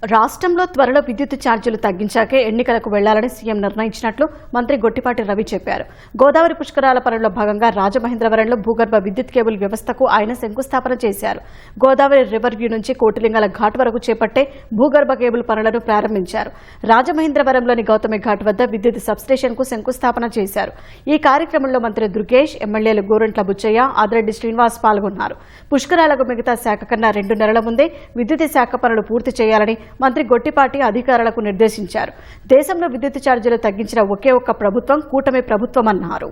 రాష్ట్రంలో త్వరలో విద్యుత్ ఛార్జీలు తగ్గించాకే ఎన్నికలకు వెళ్లాలని సీఎం నిర్ణయించినట్లు మంత్రి గొట్టిపాటి రవి చెప్పారు. గోదావరి పుష్కరాల పనుల్లో భాగంగా రాజమహేంద్రవరంలో భూగర్భ విద్యుత్ కేబుల్ వ్యవస్థకు ఆయన శంకుస్థాపన చేశారు. గోదావరి రివర్ వ్యూ నుంచి కోటిలింగాల ఘాట్ వరకు చేపట్టే భూగర్భ కేబుల్ పనులను ప్రారంభించారు. రాజమహేంద్రవరంలోని గౌతమి ఘాట్ వద్ద విద్యుత్ సబ్స్టేషన్కు శంకుస్థాపన చేశారు. ఈ కార్యక్రమంలో మంత్రి దుర్గేష్, ఎమ్మెల్యేలు గోరంట్ల బుచ్చయ్య, ఆదిరెడ్డి శ్రీనివాస్ పాల్గొన్నారు. పుష్కరాలకు మిగతా శాఖ కన్నా 2 నెలల ముందే విద్యుత్ శాఖ పనులు పూర్తి చేయాలని మంత్రి గొట్టిపాటి అధికారులకు నిర్దేశించారు. దేశంలో విద్యుత్ ఛార్జీలు తగ్గించిన ఒకే ఒక్క ప్రభుత్వం కూటమి ప్రభుత్వమన్నారు.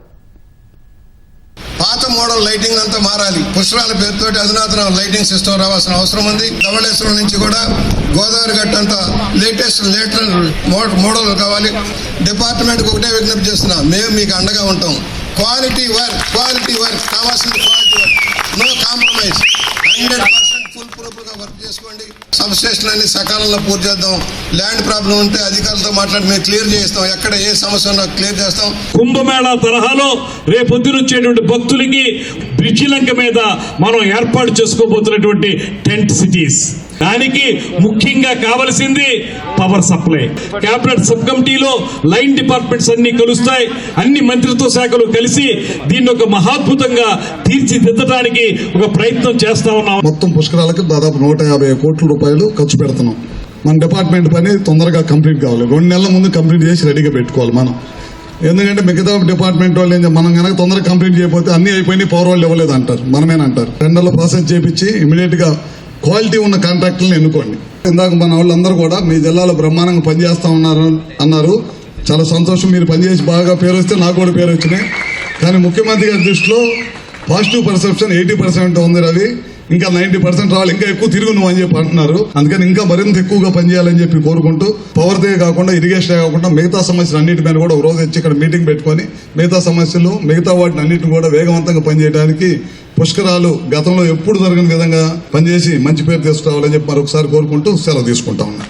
పాత మోడల్ లైటింగ్ అంతా మారాలి. పుష్కరాల పేరుతో అధునాతన లైటింగ్ సిస్టమ్ రావాల్సిన అవసరం ఉంది. ధవళేశ్వరం నుంచి కూడా గోదావరి గట్టు అంతా లేటెస్ట్ మోడల్ కావాలి. డిపార్ట్మెంట్కి ఒకటే విజ్ఞప్తి చేస్తున్నా, మేము మీకు అండగా ఉంటాం. క్వాలిటీ వర్క్ కావాల్సింది quality work, no compromise. 100% full proof గా వర్క్ చేసుకోండి. సబ్ స్టేషన్ అన్ని సకాలంలో పూర్తి చేద్దాం. ల్యాండ్ ప్రాబ్లం ఉంటే అధికారులతో మాట్లాడి మేము క్లియర్ చేస్తాం. ఎక్కడ ఏ సమస్య ఉన్నా క్లియర్ చేస్తాం. కుంభమేళా తరహాలో రేపొద్దునొచ్చేటువంటి భక్తులకి బ్రిడ్జిలంక మీద మనం ఏర్పాటు చేసుకోబోతున్నటువంటి టెంట్ సిటీస్, దానికి ముఖ్యంగా కావలసింది పవర్ సప్లై. కేబినెట్ సబ్ కమిటీలో లైన్ డిపార్ట్మెంట్స్ అన్ని కలుస్తాయి. అన్ని మంత్రిత్వ శాఖలు కలిసి దీన్ని ఒక మహాద్భుతంగా తీర్చిదిద్దడానికి ఒక ప్రయత్నం చేస్తా ఉన్నాం. మొత్తం పుష్కరాలకు దాదాపు 150 కోట్ల రూపాయలు ఖర్చు పెడుతున్నాం. మన డిపార్ట్మెంట్ పని తొందరగా కంప్లీట్ కావాలి. 2 నెలల ముందు కంప్లీట్ చేసి రెడీగా పెట్టుకోవాలి మనం. ఎందుకంటే మిగతా డిపార్ట్మెంట్ వాళ్ళు మనం కనుక తొందరగా కంప్లీట్ చేయకపోతే అన్ని అయిపోయినాయి, పవర్ వాళ్ళు ఇవ్వలేదు అంటారు, మనమేనంటారు. టెండర్ల ప్రాసెస్ చేపించి ఇమీడియట్ గా క్వాలిటీ ఉన్న కాంట్రాక్టులను ఎన్నుకోండి. ఇందాక మన వాళ్ళందరూ కూడా మీ జిల్లాలో బ్రహ్మాండంగా పనిచేస్తా అన్నారు. చాలా సంతోషం. మీరు పనిచేసి బాగా పేరు వస్తే నాకు కూడా పేరు వచ్చినాయి. కానీ ముఖ్యమంత్రి గారి దృష్టిలో పాజిటివ్ పర్సెప్షన్ 80% ఉంది రవి. ఇంకా 90% రావాలి, ఇంకా ఎక్కువ తిరుగు నువ్వు అని చెప్పి అంటున్నారు. అందుకని ఇంకా మరింత ఎక్కువగా పనిచేయాలని చెప్పి కోరుకుంటూ పవర్ దే కాకుండా ఇరిగేషన్ కాకుండా మిగతా సమస్యలు అన్నిటి మీద కూడా ఒక రోజు వచ్చి ఇక్కడ మీటింగ్ పెట్టుకుని మిగతా సమస్యలు మిగతా వాటిని అన్నింటిని కూడా వేగవంతంగా పనిచేయడానికి పుష్కరాలు గతంలో ఎప్పుడు జరగని విధంగా పనిచేసి మంచి పేరు తీసుకురావాలని చెప్పి మరొకసారి కోరుకుంటూ సెలవు తీసుకుంటా ఉన్నా.